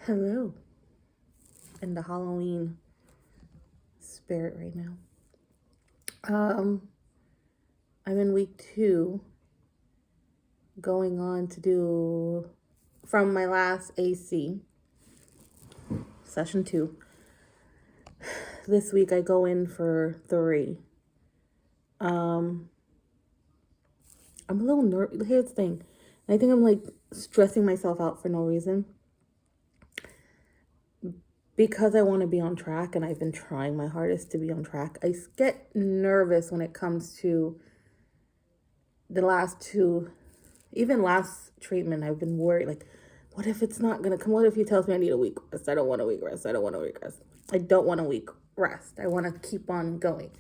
Hello, in the Halloween spirit right now. Um, I'm in week 2, going on to do from my last AC session 2. This week I go in for 3. Um, I'm a little nervous. Here's the thing, I think I'm like stressing myself out for no reason because I want to be on track, and I've been trying my hardest to be on track. I get nervous when it comes to the last 2. Even last treatment, I've been worried, like, what if it's not gonna come? What if he tells me I need a week rest? I don't want a week rest. I don't want a week rest. I don't want a week rest. I want to keep on going.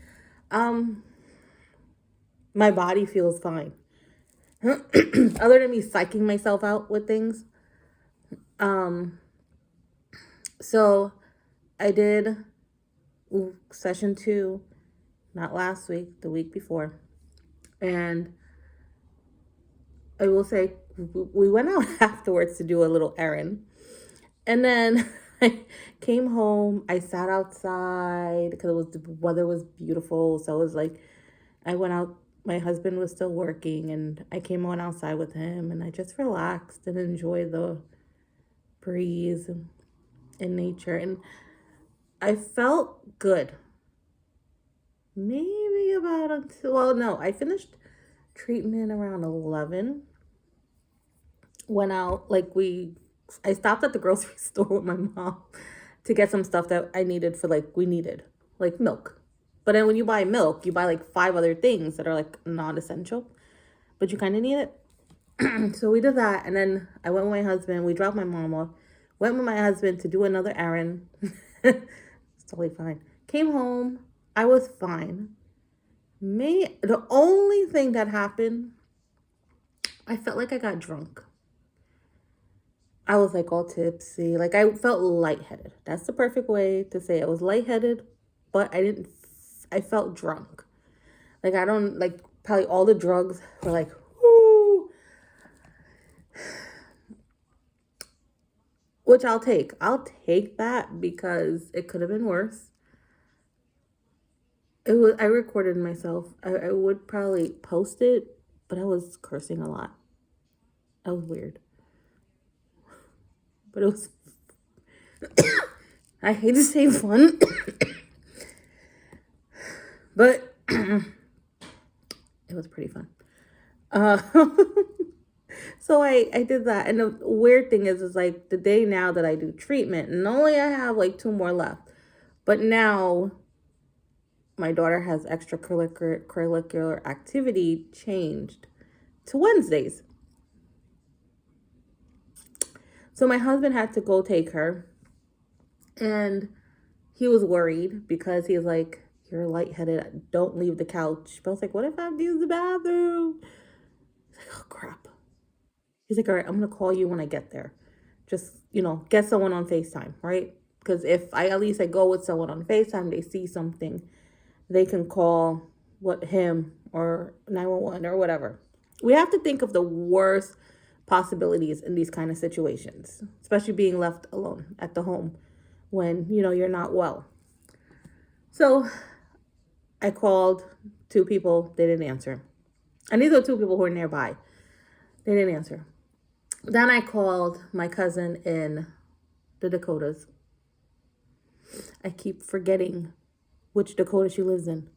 My body feels fine. Other than me psyching myself out with things. So I did session 2, not last week, the week before. And I will say, we went out afterwards to do a little errand. And then I came home. I sat outside because the weather was beautiful. So it was like, I went out. My husband was still working, and I came on outside with him, and I just relaxed and enjoyed the breeze and nature. And I felt good. Maybe about until, well, no, I finished treatment around 11. Went out, I stopped at the grocery store with my mom to get some stuff that I needed for, we needed, like milk. But then when you buy milk, you buy like 5 other things that are like non-essential, but you kind of need it. So we did that. And then I went with my husband. We dropped my mom off, went with my husband to do another errand. It's totally fine. Came home. I was fine. The only thing that happened, I felt like I got drunk. I was like all tipsy. Like I felt lightheaded. That's the perfect way to say it. I was lightheaded, but I felt drunk. Like I don't, like probably all the drugs were like, whoo. Which I'll take. I'll take that because it could have been worse. I recorded myself. I would probably post it, but I was cursing a lot. That was weird. But it was, I hate to say fun, but it was pretty fun. So I did that. And the weird thing is like the day now that I do treatment, and only I have like 2 more left. But now my daughter has extracurricular activity changed to Wednesdays. So my husband had to go take her, and he was worried because he was like, you're lightheaded. Don't leave the couch. But I was like, what if I have to use the bathroom? He's like, oh, crap. He's like, all right, I'm going to call you when I get there. Just, get someone on FaceTime, right? Because if I go with someone on FaceTime, they see something, they can call him or 911 or whatever. We have to think of the worst possibilities in these kind of situations, especially being left alone at the home when, you're not well. So I called 2 people. They didn't answer. And these are 2 people who are nearby. They didn't answer. Then I called my cousin in the Dakotas. I keep forgetting which Dakota she lives in.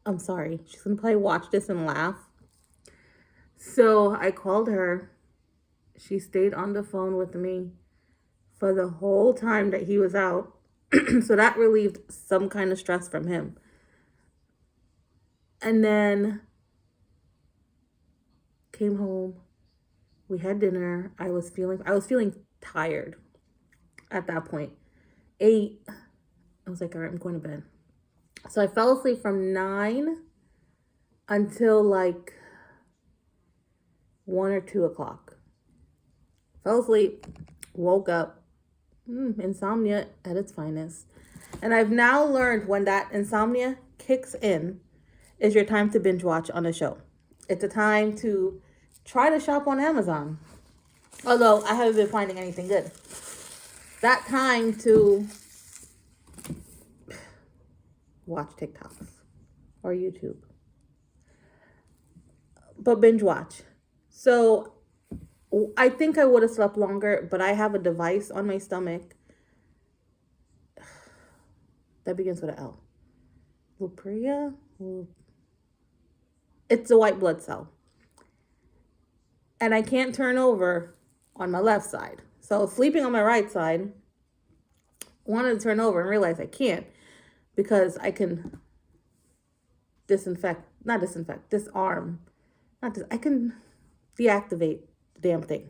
I'm sorry. She's going to probably watch this and laugh. So I called her. She stayed on the phone with me for the whole time that he was out. So that relieved some kind of stress from him. And then came home. We had dinner. I was feeling tired at that point. 8, I was like, all right, I'm going to bed. So I fell asleep from 9 until 1 or 2 o'clock. Fell asleep, woke up, insomnia at its finest. And I've now learned when that insomnia kicks in is your time to binge watch on a show. It's a time to try to shop on Amazon. Although I haven't been finding anything good. that time to watch TikToks or YouTube, but binge watch. So I think I would have slept longer, but I have a device on my stomach that begins with an L. Lupria? It's a white blood cell. And I can't turn over on my left side. So sleeping on my right side, wanted to turn over and realize I can't because I can disarm. I can deactivate the damn thing.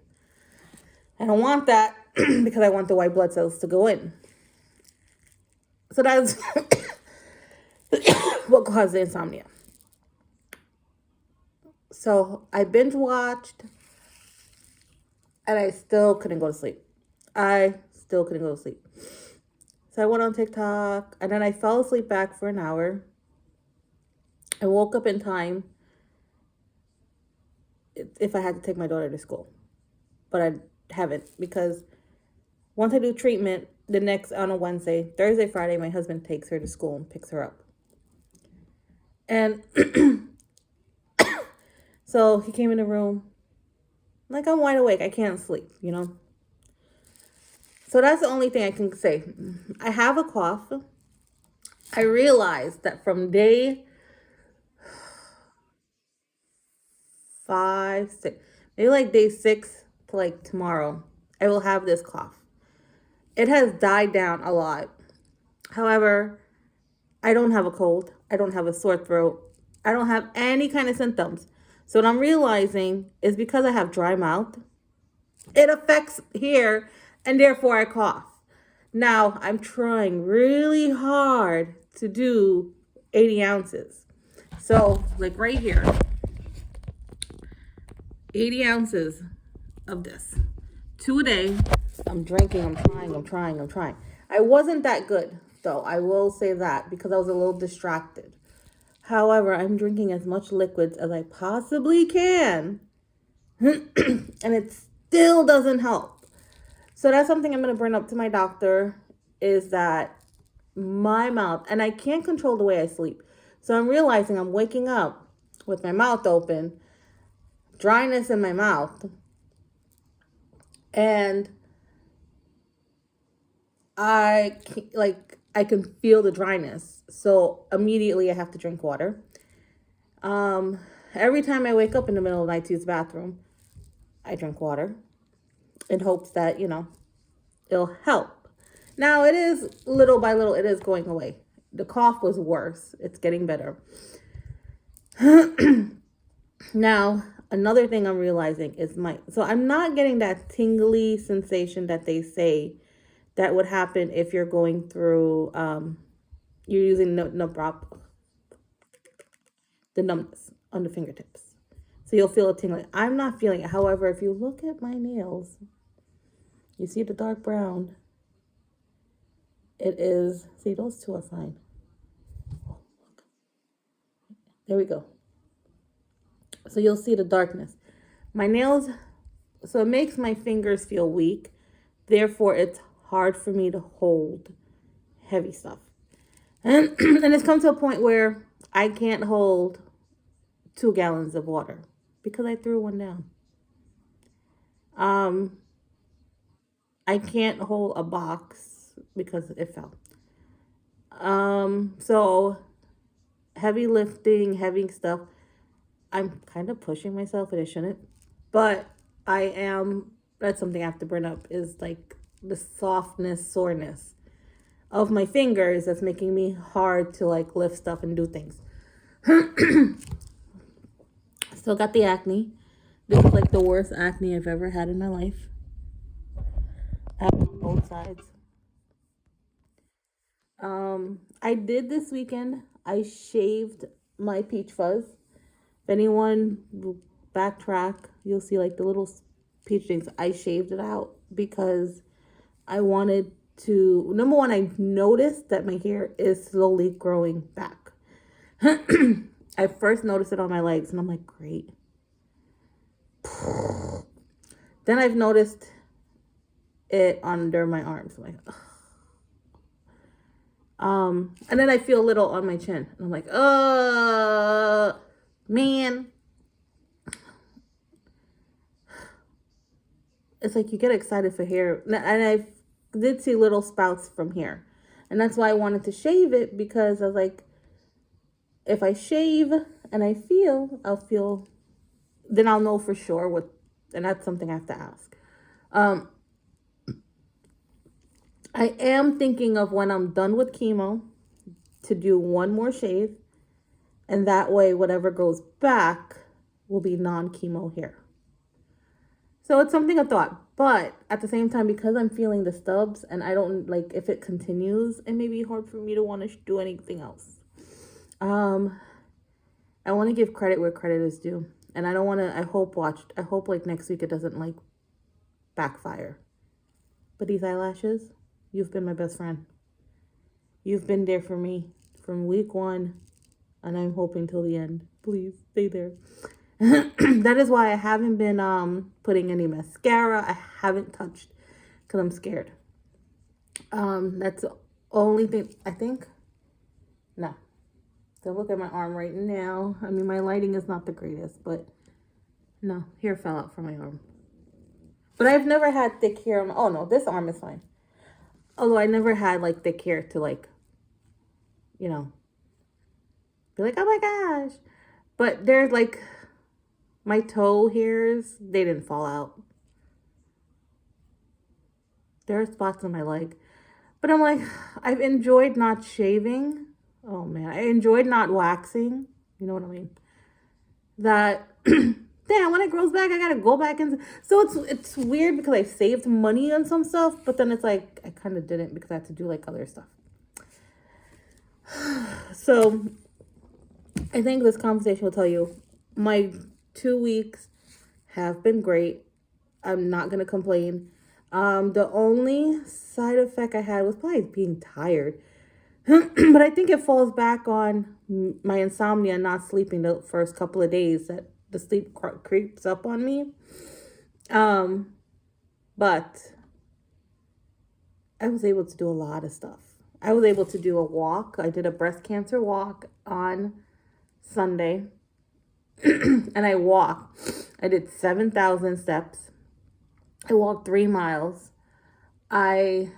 I don't want that because I want the white blood cells to go in. So that's what caused the insomnia. So I binge watched and I still couldn't go to sleep. So I went on TikTok and then I fell asleep back for an hour. I woke up in time if I had to take my daughter to school. But I haven't because once I do treatment, the next on a Wednesday, Thursday, Friday, my husband takes her to school and picks her up. And so he came in the room, like I'm wide awake. I can't sleep, you know? So that's the only thing I can say. I have a cough. I realized that from day 5, 6, maybe like day 6 to like tomorrow, I will have this cough. It has died down a lot. However, I don't have a cold. I don't have a sore throat. I don't have any kind of symptoms. So what I'm realizing is because I have dry mouth, it affects here and therefore I cough. Now I'm trying really hard to do 80 ounces. So like right here, 80 ounces of this. 2 a day. I'm drinking, I'm trying. I wasn't that good though, I will say that, because I was a little distracted. However, I'm drinking as much liquids as I possibly can. And it still doesn't help. So that's something I'm going to bring up to my doctor, is that my mouth, and I can't control the way I sleep. So I'm realizing I'm waking up with my mouth open, dryness in my mouth, and I can feel the dryness. So immediately I have to drink water. Every time I wake up in the middle of the night to use the bathroom, I drink water in hopes that, it'll help. Now it is little by little, it is going away. The cough was worse. It's getting better. Now, another thing I'm realizing is so I'm not getting that tingly sensation that they say that would happen if you're going through, you're using the numbness on the fingertips. So you'll feel a tingling. I'm not feeling it. However, if you look at my nails, you see the dark brown. It is, see, those two are fine. There we go. So you'll see the darkness. My nails, so it makes my fingers feel weak. Therefore, it's hard for me to hold heavy stuff. And it's come to a point where I can't hold 2 gallons of water because I threw one down. I can't hold a box because it fell. So heavy lifting, heavy stuff, I'm kind of pushing myself and I shouldn't, but that's something I have to bring up, is like the soreness of my fingers that's making me hard to like lift stuff and do things. Still got the acne. This is like the worst acne I've ever had in my life. I have it on both sides. I did this weekend, I shaved my peach fuzz. If anyone will backtrack, you'll see like the little peach things. I shaved it out because I wanted to, number one, I noticed that my hair is slowly growing back. I first noticed it on my legs and I'm like, great. Then I've noticed it under my arms. I'm like, ugh. And then I feel a little on my chin. And I'm like, man. It's like you get excited for hair. And I did see little spouts from here. And that's why I wanted to shave it, because I was like, if I shave and I'll feel, then I'll know for sure what, and that's something I have to ask. I am thinking of when I'm done with chemo to do one more shave, and that way whatever goes back will be non-chemo hair. So it's something I thought, but at the same time, because I'm feeling the stubs and I don't like, if it continues, it may be hard for me to want to do anything else. I want to give credit where credit is due, and I don't want to. I hope like next week it doesn't like backfire. But these eyelashes, you've been my best friend. You've been there for me from week 1, and I'm hoping till the end. Please stay there. That is why I haven't been putting any mascara. I haven't touched, because I'm scared. That's the only thing, I think. No. So look at my arm right now. I mean, my lighting is not the greatest, but no, hair fell out from my arm. But I've never had thick hair. Oh no, this arm is fine. Although I never had like thick hair to like, you know, be like, oh my gosh. But there's like my toe hairs, they didn't fall out. There are spots on my leg. But I'm like, I've enjoyed not shaving. Oh man, I enjoyed not waxing. You know what I mean? That, damn, when it grows back, I gotta go back and. So it's weird because I saved money on some stuff, but then it's like I kind of didn't because I had to do like other stuff. So I think this conversation will tell you my 2 weeks have been great. I'm not gonna complain. The only side effect I had was probably being tired. But I think it falls back on my insomnia, not sleeping the first couple of days, that the sleep creeps up on me. But I was able to do a lot of stuff. I was able to do a walk. I did a breast cancer walk on Sunday. And I walked. I did 7,000 steps. I walked 3 miles. I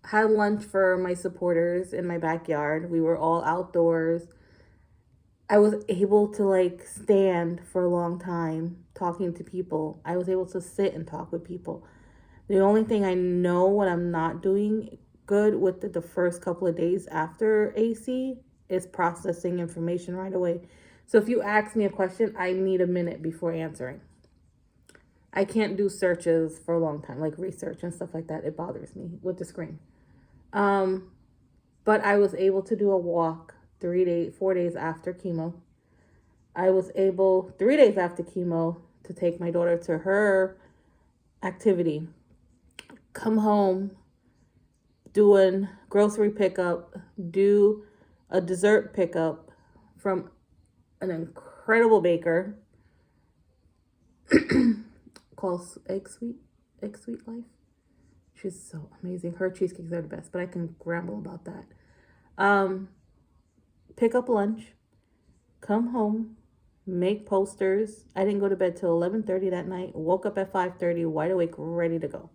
had lunch for my supporters in my backyard. We were all outdoors. I was able to like stand for a long time talking to people. I was able to sit and talk with people. The only thing I know what I'm not doing good with the first couple of days after AC is processing information right away. So if you ask me a question, I need a minute before answering. I can't do searches for a long time, like research and stuff like that. It bothers me with the screen. But I was able to do a walk 4 days after chemo. I was able 3 days after chemo to take my daughter to her activity, come home, doing grocery pickup, do a dessert pickup from an incredible baker called Egg Sweet Life. She's so amazing. Her cheesecakes are the best, but I can ramble about that. Pick up lunch, come home, make posters. I didn't go to bed till 11:30 that night. Woke up at 5:30, wide awake, ready to go.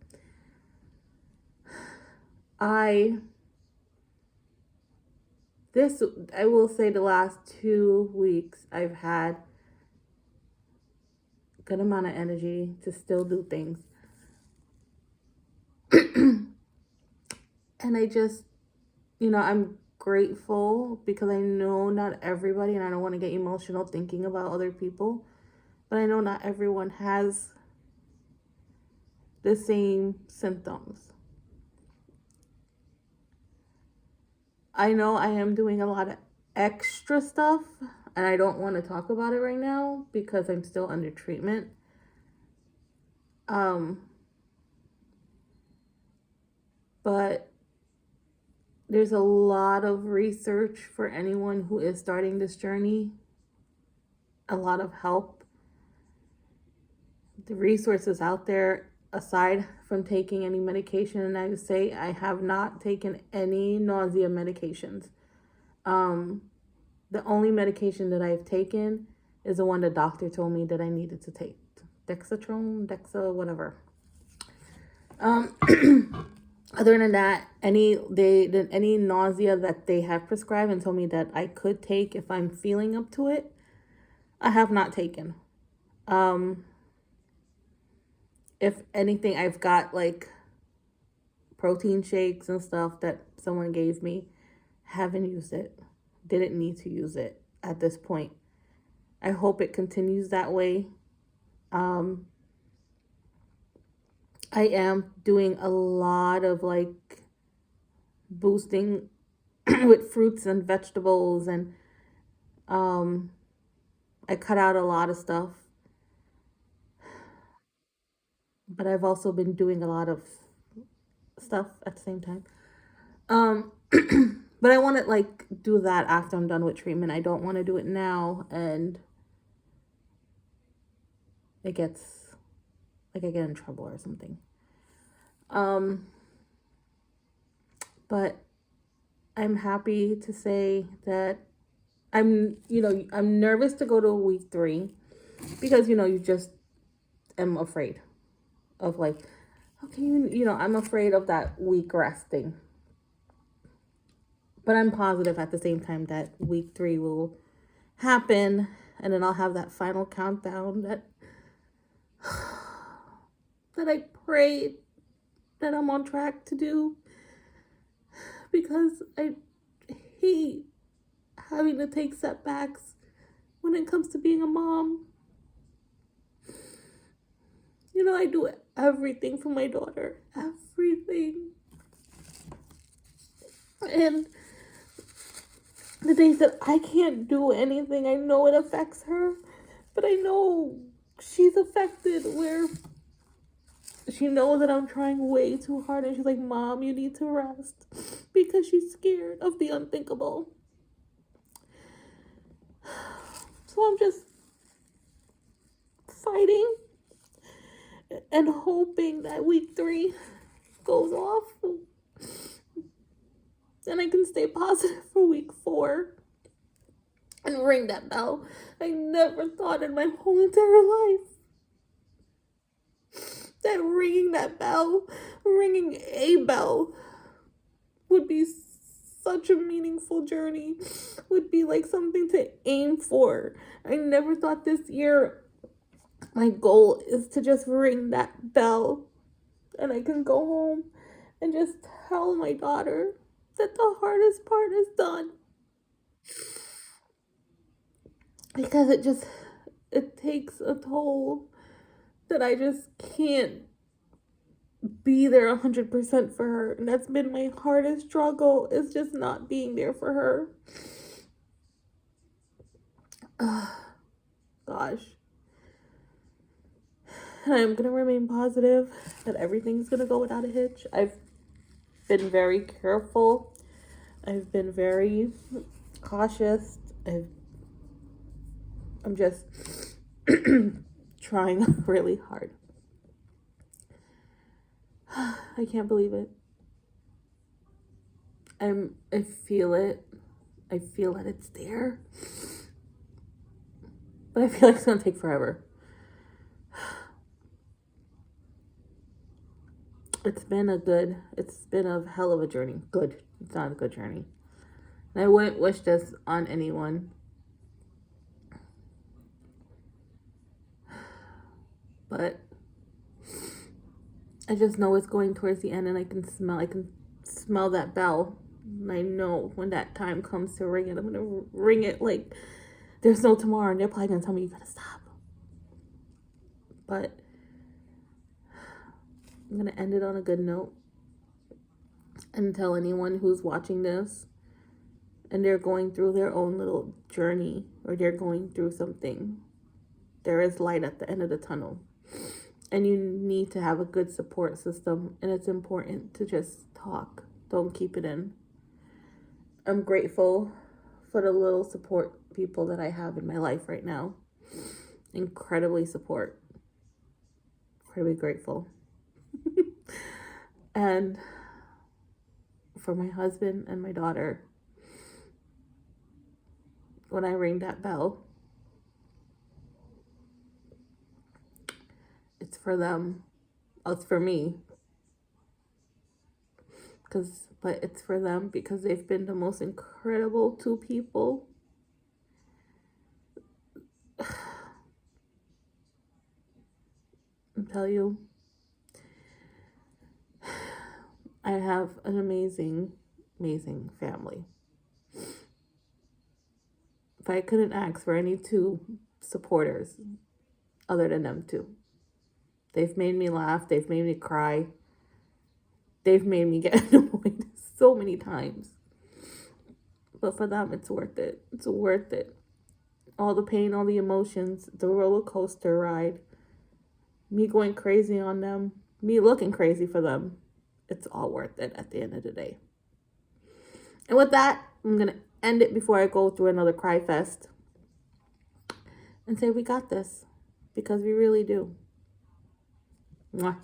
I will say the last 2 weeks I've had a good amount of energy to still do things. And I just, I'm grateful because I know not everybody, and I don't want to get emotional thinking about other people, but I know not everyone has the same symptoms. I know I am doing a lot of extra stuff, and I don't want to talk about it right now because I'm still under treatment. But there's a lot of research for anyone who is starting this journey, a lot of help. The resources out there, aside from taking any medication, and I would say I have not taken any nausea medications. Um, the only medication that I've taken is the one the doctor told me that I needed to take. Dexatrone, Dexa, whatever. Um, other than that, any nausea that they have prescribed and told me that I could take if I'm feeling up to it, I have not taken. Um, if anything, I've got like protein shakes and stuff that someone gave me. Haven't used it. Didn't need to use it at this point. I hope it continues that way. Um, I am doing a lot of like boosting with fruits and vegetables, and um, I cut out a lot of stuff, but I've also been doing a lot of stuff at the same time. Um, but I want to like do that after I'm done with treatment. I don't want to do it now, and it gets like I get in trouble or something. Um, but I'm happy to say that I'm nervous to go to week 3 because you just am afraid of like, okay, I'm afraid of that week resting. But I'm positive at the same time that week 3 will happen, and then I'll have that final countdown that I prayed that I'm on track to do, because I hate having to take setbacks when it comes to being a mom. I do everything for my daughter. Everything. And the days that I can't do anything, I know it affects her. But I know she's affected where she knows that I'm trying way too hard. And she's like, Mom, you need to rest. Because she's scared of the unthinkable. So I'm just fighting and hoping that week 3 goes off and I can stay positive for week 4 and ring that bell. I never thought in my whole entire life that ringing a bell would be such a meaningful journey, would be like something to aim for. I never thought this year my goal is to just ring that bell and I can go home and just tell my daughter that the hardest part is done. Because it takes a toll that I just can't be there 100% for her. And that's been my hardest struggle, is just not being there for her. Gosh. And I'm going to remain positive that everything's going to go without a hitch. I've been very careful. I've been very cautious. I'm just trying really hard. I can't believe it. I feel it. I feel that it's there. But I feel like it's going to take forever. It's been a hell of a journey. Good. It's not a good journey. And I wouldn't wish this on anyone. But I just know it's going towards the end, and I can smell that bell. And I know when that time comes to ring it, I'm gonna ring it like there's no tomorrow, and they're probably gonna tell me you gotta stop. But I'm gonna end it on a good note and tell anyone who's watching this and they're going through their own little journey, or they're going through something, there is light at the end of the tunnel. And you need to have a good support system, and it's important to just talk. Don't keep it in. I'm grateful for the little support people that I have in my life right now. Incredibly grateful. And for my husband and my daughter, when I ring that bell, it's for them. Oh, it's for me. But it's for them because they've been the most incredible two people. I tell you, I have an amazing, amazing family. If I couldn't ask for any two supporters other than them two, they've made me laugh, they've made me cry, they've made me get annoyed so many times. But for them, it's worth it. It's worth it. All the pain, all the emotions, the roller coaster ride, me going crazy on them, me looking crazy for them. It's all worth it at the end of the day. And with that, I'm going to end it before I go through another cry fest and say we got this, because we really do. Mwah.